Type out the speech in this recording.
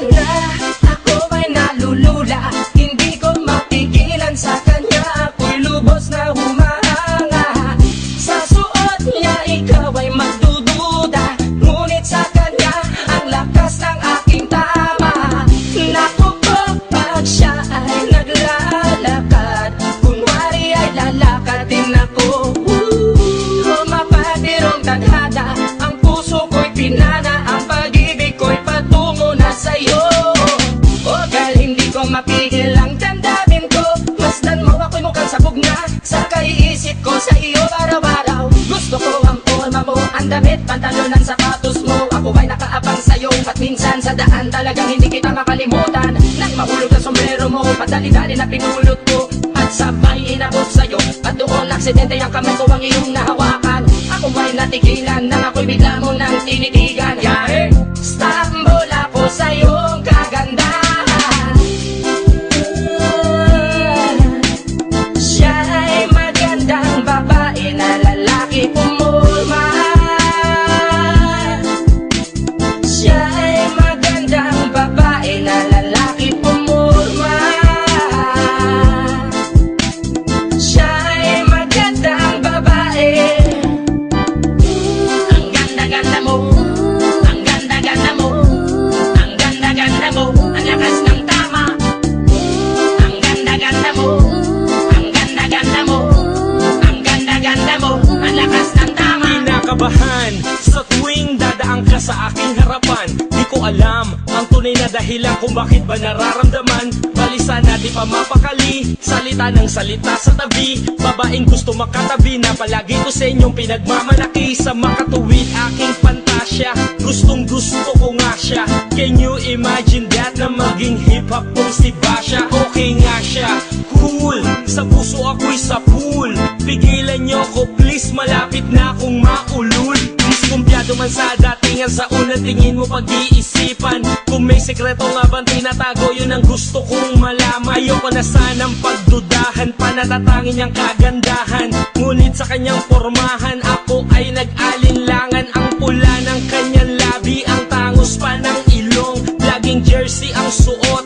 na, ako ay nalulula. Hindi ko mapigilan sa kanya, ako'y lubos na humahanga. Sa suot niya ikaw ay magdududa, ngunit sa kanya ang lakas ng aking tama. Naku po, pag siya ay naglalakad, kunwari ay lalakadin ako. Mapapirong tadhana, ang puso ko'y pinana, ang pag-ibig ko'y patungo na sa'yo. O dahil hindi ko mapigil ang damdamin ko, masdan mo ako'y mukhang sabog na sa kaiisip ko sa iyo araw-araw. Gusto ko ang forma mo, ang damit, pantalon, ang sapatos mo. Ako ay nakaabang sa'yo at minsan sa daan talagang hindi kita makalimutan. Nang mahulog na sombrero mo, padali-dali na pinulot ko at sabay inabot sa'yo, at doon aksidente ang kamay ko ang iyong nahawakan. Ako ay natigilan nang ako'y bigla mo nang tinitigan. Yahe, stambol ako sa iyong kagandahan. Siya ay magandang babae na lalaki pumulma. Siya ay magandang babae na lalaki pumulma. Siya ay magandang babae. Ang ganda-ganda mo, ang ganda-ganda mo, ang ganda-ganda mo, ang lakas ng tama. Ang ganda-ganda mo, ang ganda-ganda mo, ang ganda-ganda mo, ang lakas ng tama. Kinakabahan sa tuwing dadaan ka sa aking harapan. Di ko alam ang tunay na dahilan kung bakit ba nararamdaman. Balisa na di pa mapakali, salita ng salita sa tabi. Babaeng gusto makatabi na palagi ko sa inyong pinagmamalaki. Sa makatuwid aking pantasya, gustong gusto ko nga siya. Can you imagine that na maging hip-hop kong si Basha? Okay nga siya, cool, sa puso ako'y sa pool. Pigilan nyo ko please, malapit na akong maulul. Diskumpiyado man sa datingan, sa unang tingin mo pag-iisipan. Kung may sekreto nga bang tinatago, yun ang gusto kong malaman. Ayoko na sanang pagdudahan, panatatangin niyang kagandahan. Ngunit sa kanyang pormahan, ako ay nag-alinlangan. Ang pula ng kanyang labi, ang tangos pa ng ilong, laging jersey ang suot.